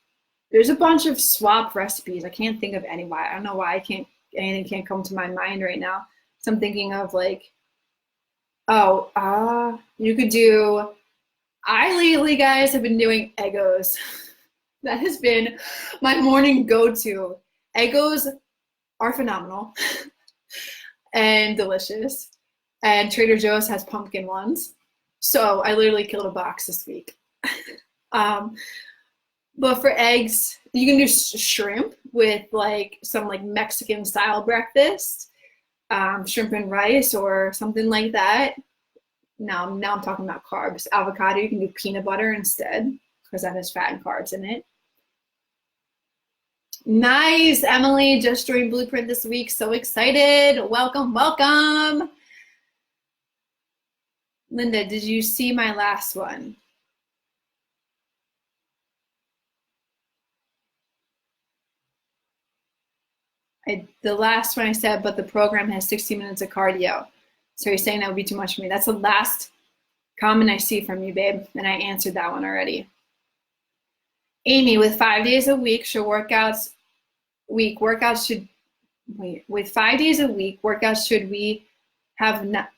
there's a bunch of swap recipes. I can't think of any. I don't know why anything can't come to my mind right now. So I'm thinking of like, you could do, I lately, guys, have been doing Eggos. That has been my morning go-to. Eggos are phenomenal and delicious. And Trader Joe's has pumpkin ones. So I literally killed a box this week. But for eggs, you can do shrimp with like some like Mexican style breakfast. Shrimp and rice or something like that. Now I'm talking about carbs. Avocado, you can do peanut butter instead because that has fat and carbs in it. Nice, Emily just joined Blueprint this week. So excited. Welcome, welcome. Linda, did you see my last one? The last one I said, but the program has 60 minutes of cardio. So you're saying that would be too much for me. That's the last comment I see from you, babe. And I answered that one already. Amy, with 5 days a week, with 5 days a week, workouts should we have not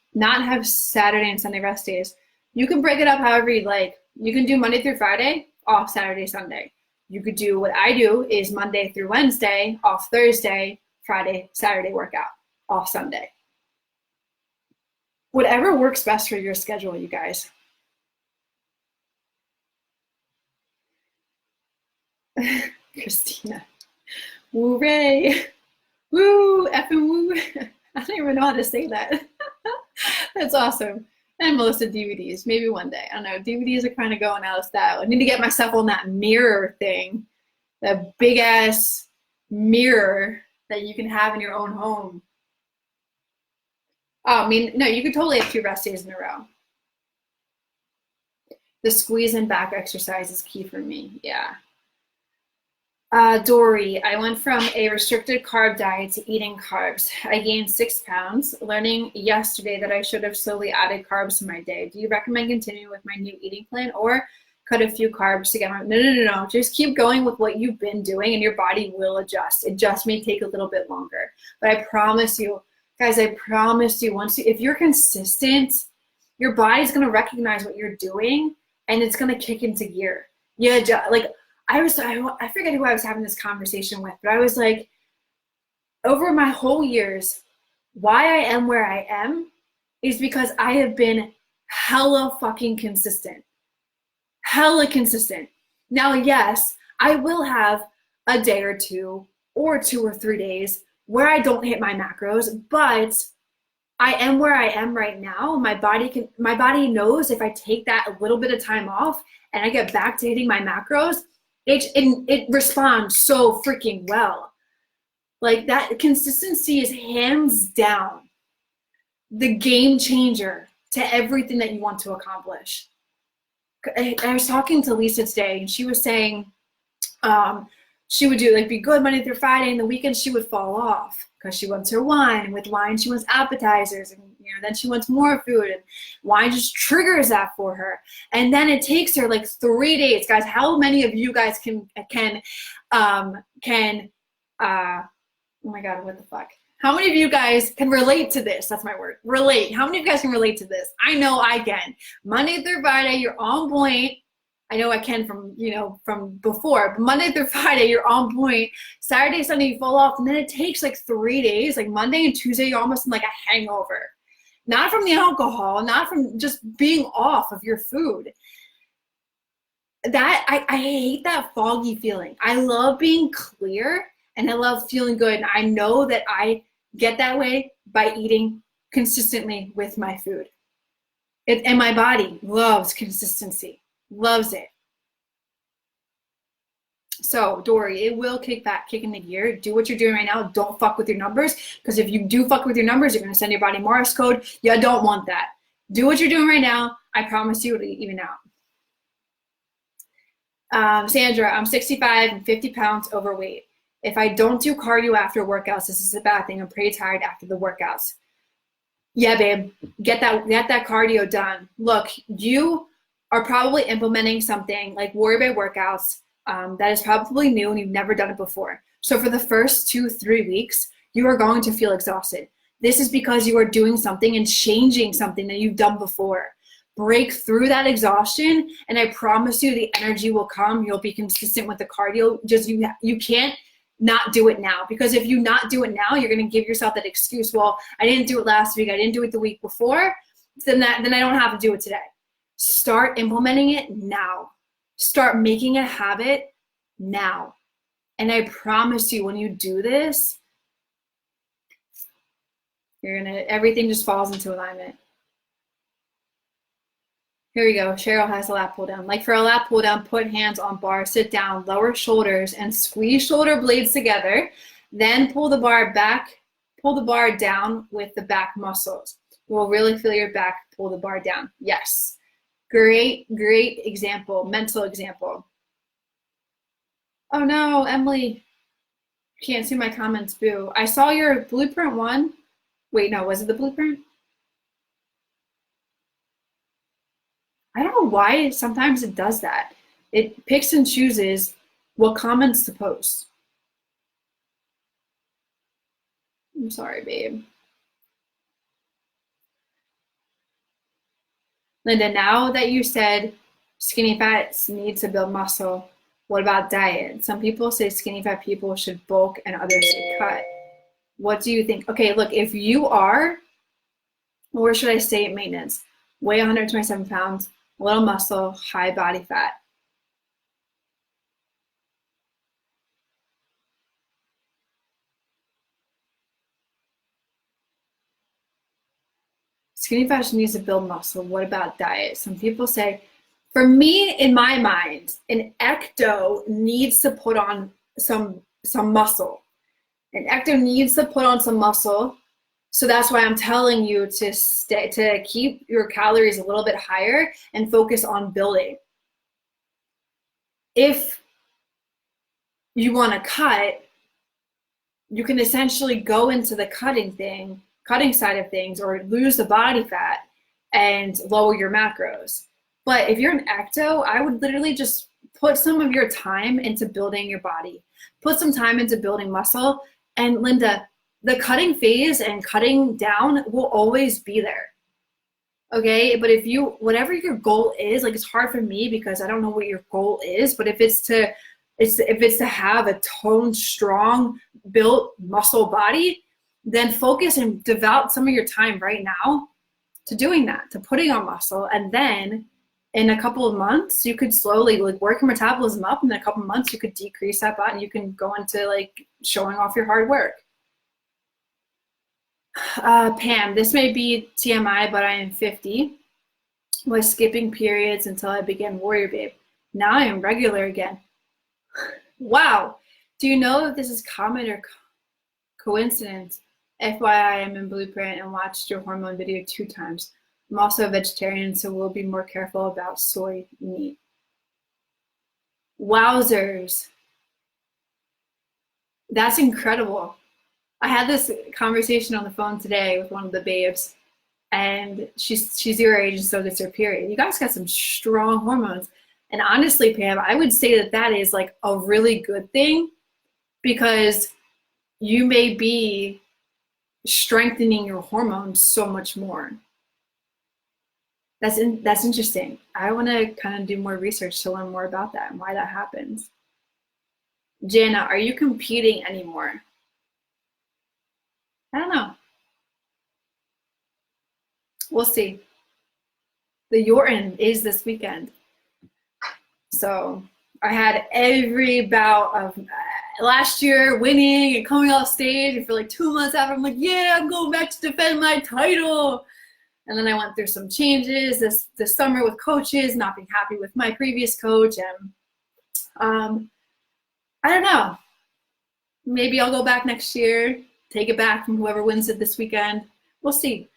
have Saturday and Sunday rest days? You can break it up however you'd like. You can do Monday through Friday, off Saturday, Sunday. You could do what I do is Monday through Wednesday, off Thursday, Friday, Saturday workout, off Sunday. Whatever works best for your schedule, you guys. Christina. Woo Ray. Woo, effing woo. I don't even know how to say that. That's awesome. And Melissa, DVDs, maybe one day. I don't know, DVDs are kind of going out of style. I need to get myself on that mirror thing, that big ass mirror that you can have in your own home. Oh, I mean, no, you could totally have 2 rest days in a row. The squeeze and back exercise is key for me, yeah. Dory, I went from a restricted carb diet to eating carbs. I gained 6 pounds, learning yesterday that I should have slowly added carbs to my day. Do you recommend continuing with my new eating plan or cut a few carbs to get my, no. Just keep going with what you've been doing and your body will adjust. It just may take a little bit longer. But I promise you, guys, I promise you, if you're consistent, your body's going to recognize what you're doing and it's going to kick into gear. Yeah, like, I forget who I was having this conversation with, but I was like, over my whole years, why I am where I am is because I have been hella fucking consistent. Hella consistent. Now, yes, I will have a day or 2 or 3 days where I don't hit my macros, but I am where I am right now. My body knows if I take that a little bit of time off and I get back to hitting my macros, it responds so freaking well. Like, that consistency is hands down the game changer to everything that you want to accomplish. I was talking to Lisa today, and she was saying she would do like be good Monday through Friday, and the weekend she would fall off because she wants her wine. And with wine, she wants appetizers, and then she wants more food, and wine just triggers that for her. And then it takes her like 3 days, guys. How many of you guys can oh my God, what the fuck? How many of you guys can relate to this? That's my word. Relate. How many of you guys can relate to this? I know I can. Monday through Friday, you're on point. I know I can from before. But Monday through Friday, you're on point. Saturday, Sunday, you fall off. And then it takes like 3 days. Like Monday and Tuesday, you're almost in like a hangover. Not from the alcohol, not from just being off of your food. I hate that foggy feeling. I love being clear. And I love feeling good. And I know that I get that way by eating consistently with my food. And my body loves consistency, loves it. So, Dory, it will kick in the gear. Do what you're doing right now. Don't fuck with your numbers. Because if you do fuck with your numbers, you're going to send your body Morse code. You don't want that. Do what you're doing right now. I promise you it'll even out. Sandra, I'm 65 and 50 pounds overweight. If I don't do cardio after workouts, this is a bad thing. I'm pretty tired after the workouts. Yeah, babe, get that cardio done. Look, you are probably implementing something like WarriorBabe workouts that is probably new and you've never done it before. So for the first 2-3 weeks, you are going to feel exhausted. This is because you are doing something and changing something that you've done before. Break through that exhaustion, and I promise you the energy will come. You'll be consistent with the cardio. Just you can't not do it now, because if you not do it now, you're going to give yourself that excuse. Well, I didn't do it last week. I didn't do it the week before. Then I don't have to do it today. Start implementing it now. Start making a habit now. And I promise you, when you do this, everything just falls into alignment. Here we go. Cheryl has a lat pull down. Like for a lat pull down, put hands on bar, sit down, lower shoulders, and squeeze shoulder blades together. Then pull the bar back, pull the bar down with the back muscles. You will really feel your back pull the bar down. Yes. Great example, mental example. Oh no, Emily. Can't see my comments, boo. I saw your blueprint one. Wait, no, was it the blueprint? I don't know why sometimes it does that. It picks and chooses what comments to post. I'm sorry, babe. Linda, now that you said skinny fats need to build muscle, what about diet? Some people say skinny fat people should bulk and others should cut. What do you think? Okay, look, if you are, or should I say maintenance, weigh 127 pounds, little muscle, high body fat. Skinny fat needs to build muscle. What about diet? Some people say, for me, in my mind, an ecto needs to put on some muscle. An ecto needs to put on some muscle. So that's why I'm telling you to keep your calories a little bit higher and focus on building. If you want to cut, you can essentially go into the cutting side of things, or lose the body fat and lower your macros. But if you're an ecto, I would literally just put some of your time into building your body. Put some time into building muscle. And Linda, the cutting phase and cutting down will always be there. Okay, but whatever your goal is, like it's hard for me because I don't know what your goal is, but if it's to If it's to have a toned, strong, built muscle body, then focus and devote some of your time right now to doing that, to putting on muscle. And then in a couple of months, you could slowly like work your metabolism up. And in a couple of months, you could decrease that body. You can go into like showing off your hard work. Pam, this may be TMI, but I am 50. Was skipping periods until I began WarriorBabe. Now I am regular again. Wow. Do you know if this is common or coincidence? FYI, I'm in Blueprint and watched your hormone video 2 times. I'm also a vegetarian, so we'll be more careful about soy meat. Wowzers. That's incredible. I had this conversation on the phone today with one of the babes, and she's your age, and so does her period. You guys got some strong hormones. And honestly, Pam, I would say that that is like a really good thing, because you may be strengthening your hormones so much more. That's interesting. I want to kind of do more research to learn more about that and why that happens. Jana, are you competing anymore? I don't know. We'll see. The Yorton is this weekend. So I had every bout of last year winning and coming off stage, and for like 2 months after, I'm like, yeah, I'm going back to defend my title. And then I went through some changes this summer with coaches, not being happy with my previous coach, and I don't know. Maybe I'll go back next year, take it back from whoever wins it this weekend. We'll see.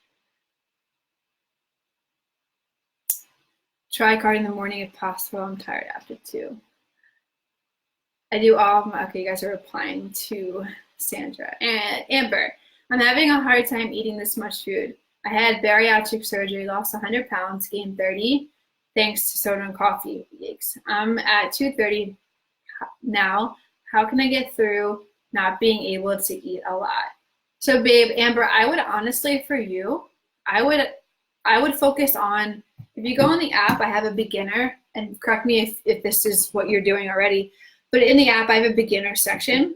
Try cardio in the morning if possible. I'm tired after 2. I do all of my, okay, you guys are replying to Sandra. And Amber, I'm having a hard time eating this much food. I had bariatric surgery, lost 100 pounds, gained 30, thanks to soda and coffee. Yikes. I'm at 230 now. How can I get through not being able to eat a lot? So babe, Amber, I would honestly, for you, I would focus on, if you go on the app, I have a beginner, and correct me if this is what you're doing already, but in the app, I have a beginner section.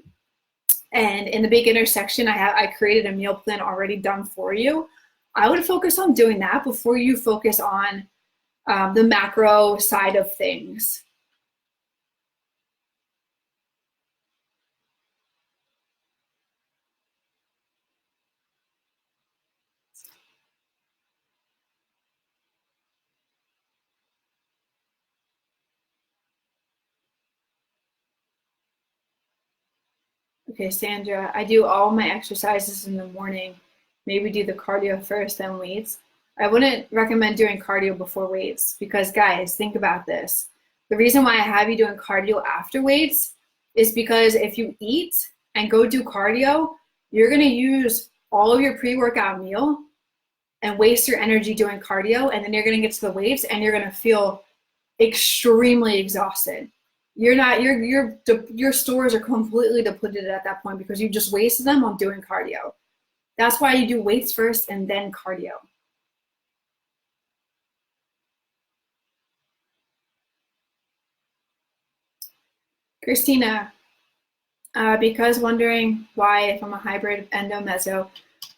And in the beginner section, I created a meal plan already done for you. I would focus on doing that before you focus on the macro side of things. Okay, Sandra, I do all my exercises in the morning. Maybe do the cardio first, then weights. I wouldn't recommend doing cardio before weights, because guys, think about this. The reason why I have you doing cardio after weights is because if you eat and go do cardio, you're gonna use all of your pre-workout meal and waste your energy doing cardio, and then you're gonna get to the weights and you're gonna feel extremely exhausted. You're not, your stores are completely depleted at that point because you just wasted them on doing cardio. That's why you do weights first and then cardio. Christina, because wondering why, if I'm a hybrid endo-meso,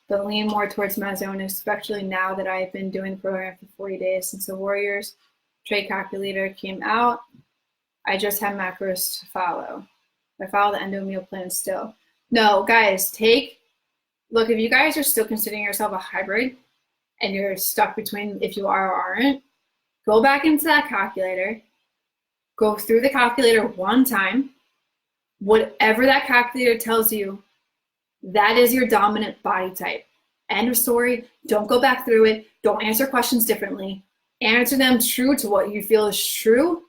but lean more towards meso, and especially now that I've been doing the program for 40 days since the Warriors trade calculator came out. I just have macros to follow. I follow the endo meal plan still. No, guys, look, if you guys are still considering yourself a hybrid and you're stuck between if you are or aren't, go back into that calculator, go through the calculator one time. Whatever that calculator tells you, that is your dominant body type. End of story. Don't go back through it. Don't answer questions differently. Answer them true to what you feel is true.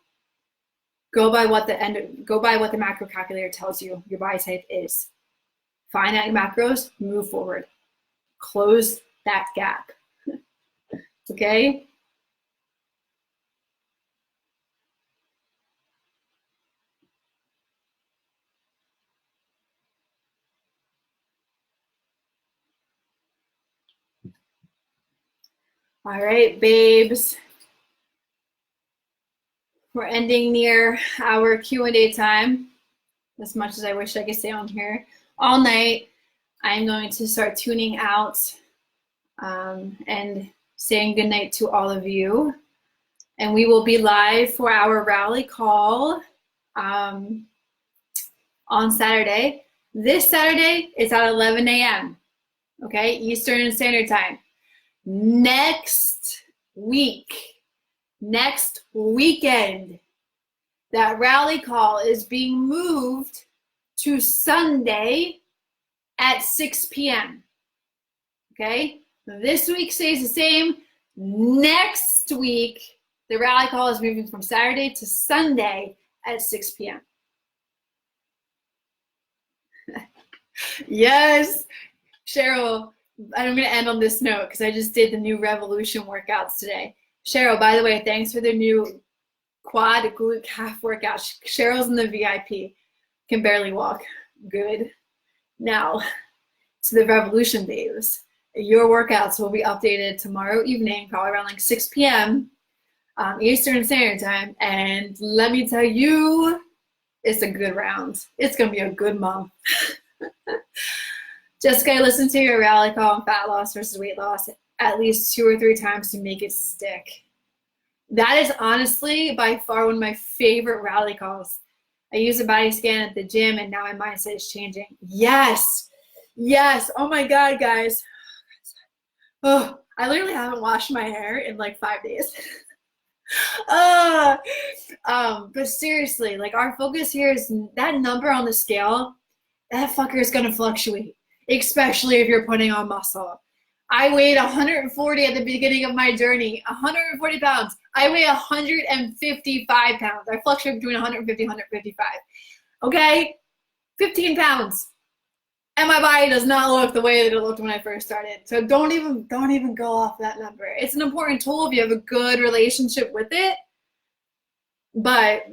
Go by what the macro calculator tells you your body type is. Find out your macros, move forward. Close that gap. Okay? All right, babes. We're ending near our Q&A time. As much as I wish I could stay on here all night, I'm going to start tuning out and saying goodnight to all of you. And we will be live for our rally call on Saturday. This Saturday is at 11 a.m., okay, Eastern Standard Time. Next weekend, that rally call is being moved to Sunday at 6 p.m., okay? This week stays the same. Next week, the rally call is moving from Saturday to Sunday at 6 p.m. Yes, Cheryl, I'm going to end on this note because I just did the new Revolution workouts today. Cheryl, by the way, thanks for the new quad glute calf workout. Cheryl's in the VIP. Can barely walk. Good. Now, to the Revolution babes. Your workouts will be updated tomorrow evening, probably around like 6 p.m. Eastern Standard Time. And let me tell you, it's a good round. It's going to be a good month. Just gotta listen to your rally call on fat loss versus weight loss at least 2 or 3 times to make it stick. That is honestly by far one of my favorite rally calls. I use a body scan at the gym and now my mindset is changing. Yes. Oh my God, guys. Oh, I literally haven't washed my hair in like 5 days. But seriously, like our focus here is that number on the scale. That fucker is gonna fluctuate, especially if you're putting on muscle. I weighed 140 at the beginning of my journey, 140 pounds. I weigh 155 pounds. I fluctuate between 150 and 155. Okay? 15 pounds. And my body does not look the way that it looked when I first started. So don't even go off that number. It's an important tool if you have a good relationship with it. But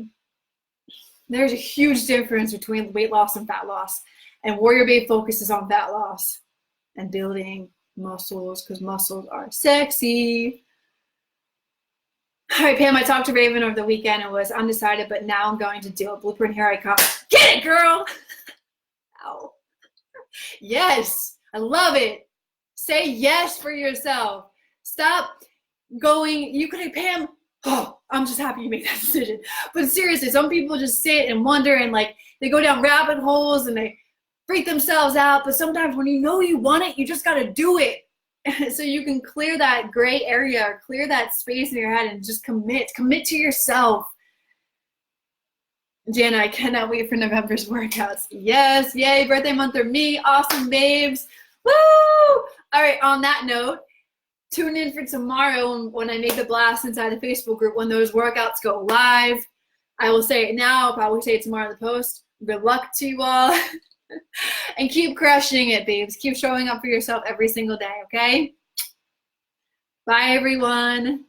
there's a huge difference between weight loss and fat loss. And WarriorBabe focuses on fat loss and building muscles because muscles are sexy. All right, Pam, I talked to Raven over the weekend and was undecided, but now I'm going to do it. Blueprint, here I come. Get it, girl! Ow. Yes, I love it. Say yes for yourself. Stop going, you could, Pam, oh, I'm just happy you made that decision. But seriously, some people just sit and wonder and like they go down rabbit holes and they freak themselves out. But sometimes when you know you want it, you just got to do it. So you can clear that gray area or clear that space in your head and just commit to yourself. Jana, I cannot wait for November's workouts. Yes, yay, birthday month for me. Awesome, babes. Woo! All right, on that note, tune in for tomorrow when I make the blast inside the Facebook group when those workouts go live. I will say it now. I'll probably say it tomorrow in the post. Good luck to you all. And keep crushing it, babes. Keep showing up for yourself every single day, okay? Bye, everyone.